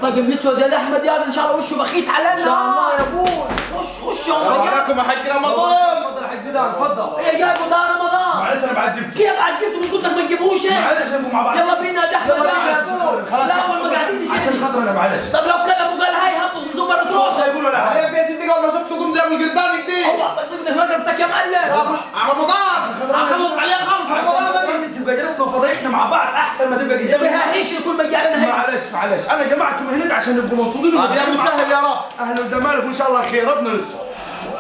الطقم الاسود يا احمد يا ان شاء الله وشه بخيت علينا ان شاء الله يا ابوي. خش يا رمضان عليكم يا حق رمضان. تفضل يا حاج زيدان تفضل. يا جايبه ده رمضان. معلش انا بعد جبت. كيف بعد جبته قلت لك ما تجيبوش؟ معلش ابو مع بعض. يلا بينا يا احمد خلاص لا والله قاعدين عشان خاطر انا معلش. طب لو كلموا قال هاي هبط زمر تروح. مش هيقولوا لا. عليك يا سيدي قبل ما شفتكم زي ابو القردان جديد. الله بدك مقربتك يا معلم. رمضان اخلص عليه خالص رمضان. انت تبقى جلسنا وفضيحنا مع بعض احسن ما تبقى يا قدامي. هيش الكل ما يجي علينا هيك. معلش انا جمعتكم هنا عشان نبقوا مبسوطين. يا مسهل يا رب. اهلا وزمالك وان شاء الله خير ربنا يستر.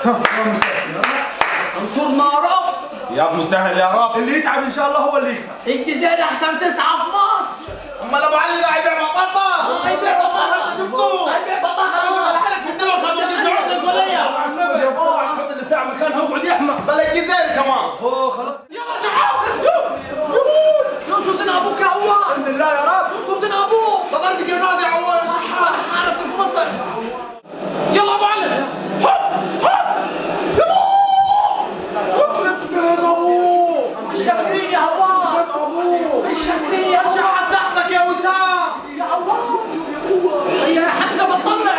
يا مسهل انصرنا يا رب. يا ابو مسهل يا رب. اللي يتعب ان شاء الله هو اللي يكسب. الجزيرة احسن 9 في مصر. امال ابو علي ده هيبيع بطاطا. هيبيع بطاطا. شفتوه؟ هيبيع بطاطا. على حالك انت لو خدوا في عندك ولا يا بابا الحمد لله بتاع مكانها اقعد يا احمد. بلا الجزائر كمان. اوه خلاص. يلا شحاف. ينصر دين ابوك يا عواد. الحمد لله يا رب. ينصر دين ابوك. بطلت جزاز يا عواد. احسن حارس في مصر. يلا ابو علي. مش شاكرين يا عواد. مش شاكرين يا عواد. الشحات تحتك يا وسام. يا عواد. يا حمزه بتطلع.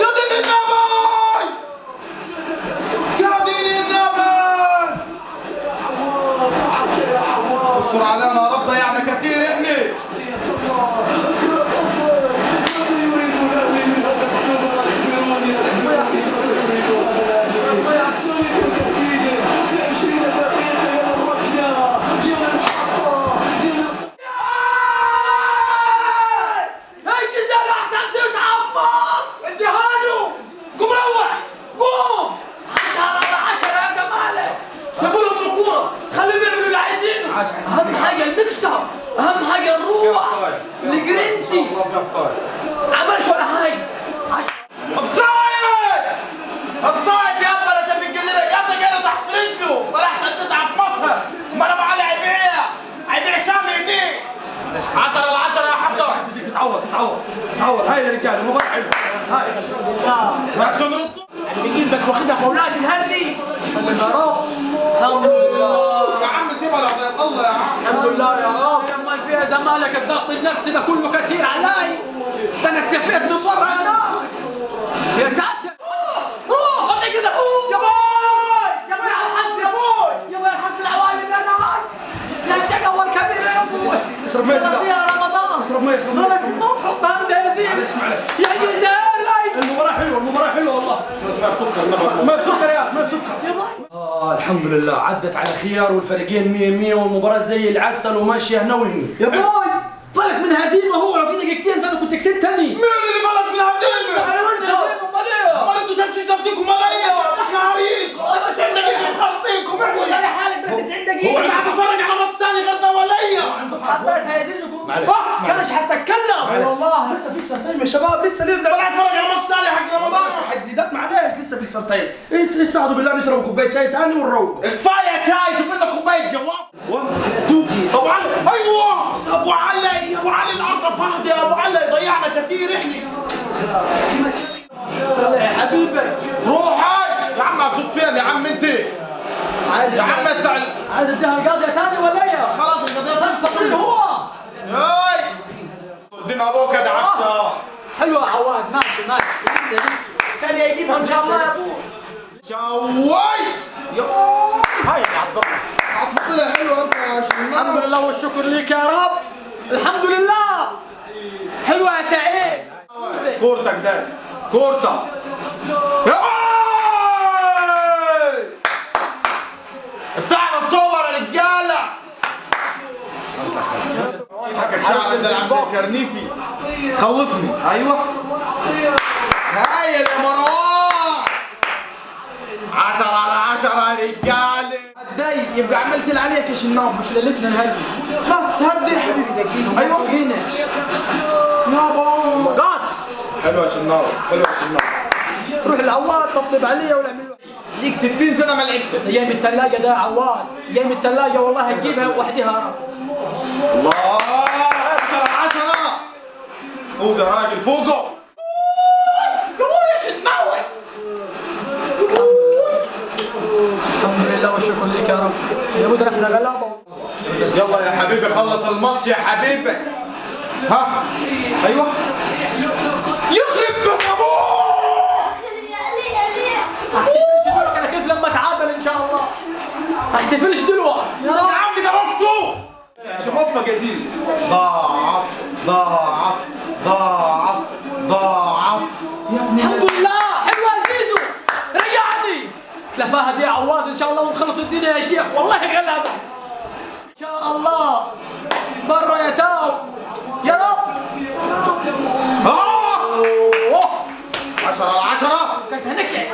يا دين النبي. يا دين النبي. استر علينا يا رب ضيعنا كثير احنا. اهم حاجه المكسب، اهم حاجه نروح لجرينتي. عملش ولا حاجه. اوفسايد اوفسايد يا ابا لسه في الجزيره يا ابني جاي تحت رجله ولا احسن 9 في مصر. ما ابو علي هيبيع شامي هنيك 10 على 10 يا حكم. تتعود هاي يا رجال المباراة حلوة هاي. لا شو نردوا؟ بيجيب بس واخدها فاولات الهردي. الحمد لله يا رب. الحمد لله. يا عم سيبها لو الله يا عم. الحمد لله يا رب. امال فيها زمالك الضغط النفسي ده كله كتير علي. ده انا استفيت من برا يا ناس. يا ساتر. روح خد الجزء. يا باي يا باي على الحظ يا باي. يا باي الحظ العوالم يا ناس. يا الشقوة الكبيرة يا ابوي. اشرب مية خلاص يا رمضان. اشرب مية خلاص ما تحطها انت يا زين. معلش. يا جزيرة. المباراة حلوة والله. ما تسكر يا ما تسكر. يا باي. الحمند لله عدت على خير والفريقين 100 والمباراة زي العسل وماشية هنا وهنا. يا باي فرق من هزيمة هو لو في دقيقتين فانا كنت كسبتني. مين اللي فلت من الهزيمه؟ امال انتوا شايفين نفسكم ملايين احنا عاريين. بس عندنا مخلطينكم قول على حالك بعد 90 دقيقة. انت عم تتفرج على ماتش ثاني غير دوليه. حطيتها يا زيزو. معلش. كانش حتى اتكلم. والله لسه في سنتين يا شباب لسه ليه ولا اتفرج على ماتش ثاني حق رمضان. حق زيدات معلش لسه في سنتين. استعوذوا بالله نشرب كوباية شاي ثاني ونروق. كفايه شاي شوف لنا كوبايه جواب. ابو علي ايوه ابو علي ابو علي العرض فاضي يا ابو علي ضيعنا كثير احنا. يا حبيبي روح هاي يا عم هتشوف فين يا عم انت. يا عم انت عايز اديها القاضية ثاني ولا ايه؟ خلاص انت صبرين هو. هاي دين ابوك يا دعسه. حلوة يا عواد ماشي لسه ثانية يجيبها ان شاء الله يا ابوي. شوي هاي يا عبد الله. عطفتنا حلوه انت يا شنو. الحمد لله والشكر ليك يا رب. الحمد لله. حلوة يا سعيد. كورتك ده كورتك يا بتاعنا الصور يا رجاله. حكت شعر ده العم كرنيفي خلصني. ايوه هاي يا مروان 10 على 10 يا رجاله. هدي يبقى عملت اللي عليك يا شناب. مش ليلتنا نهدي. بس هدي يا حبيبي دقيقه. ايوه هنا. يابا قص. حلوه يا شناب حلوه يا شناب. روح العواد طبطب عليا ولا اعمل له. ليك 60 سنه ما لعبت. جاي من الثلاجة ده عواد. جاي من الثلاجة والله هتجيبها وحدها. الله 10 على 10. فوق يا راجل فوقه. يا ابوي يا شناوي. الحمد لله والشكر لك يا رب. يا بدر احنا غلابة. يلا يا حبيبي خلص الماتش يا حبيبي. ها ايوه يخرب بيت ابوك. هحتفلش دلوقتي، انا خايف لما اتعادل ان شاء الله. هحتفلش دلوقتي يا رب. يا عم ده مفتوح. مش موفق يا زيزو. ضاعت ضاعت ضاعت ضاعت. الحمد لله. حلوه يا زيزو، ريعني. تلفاها دي عواد ان شاء الله ونخلص الدنيا يا شيخ. والله غلبة ان شاء الله. برا يا تاو يا رب. 10 على 10. كانت هنكع.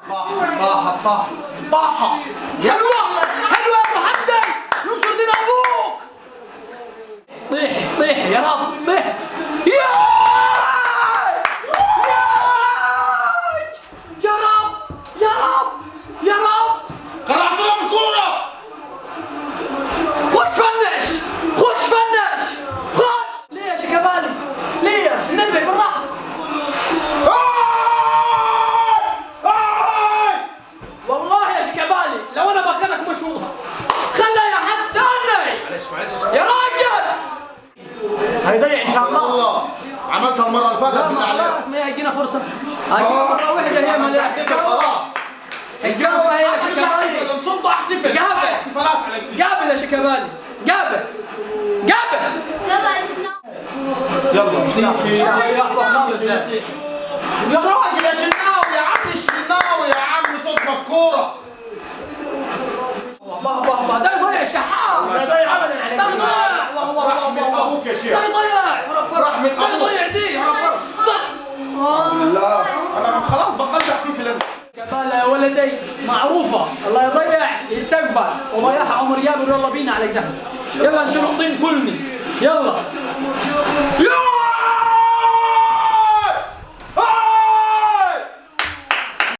طاحت طاحت طاحت. حلوه حلوه يا ابو حمدي، ينصر دين ابوك. طيح طيح يا رب طيح. يا رب يا رب يا رب. قرعت لهم الكورة. خش فنش خش فنش خش. ليه يا شيكابالي ليه؟ نبه بالراحه. والله يا شيكابالي لو انا مكانك مش وضع خلها يا حد ثاني. معلش يا راجل هيضيع ان شاء الله. الله عملتها المرة اللي فاتت بالله عليك. خلاص ما هيجينا فرصه. هيجينا مره واحده هي مش مليان. هحتفل خلاص. الجوه يا مش شيكابالي. هحتفل نصد احتفل. قابل. احتفالات على جديد. قابل يا شيكابالي قابل قابل. يلا يحفظ خالص ده. يا راجل يا شناوي يا عم الشناوي يا عم صدفة الكورة. الله ده يضيع الشحات. الله ده يضيع يشحات. ابدا عليك. ده يضيع. رحمة أبوك يا شيخ. ده يضيع يا رب. رحمة ده أبوك. يضيع دي يا رب. لا أنا خلاص بطلت أحتفل أنا. شيكابالا يا ولدي معروفة، الله يضيع يستقبل وضيعها عمر جابر. يلا بينا على كده. يلا نشيل الطين كلني يلا.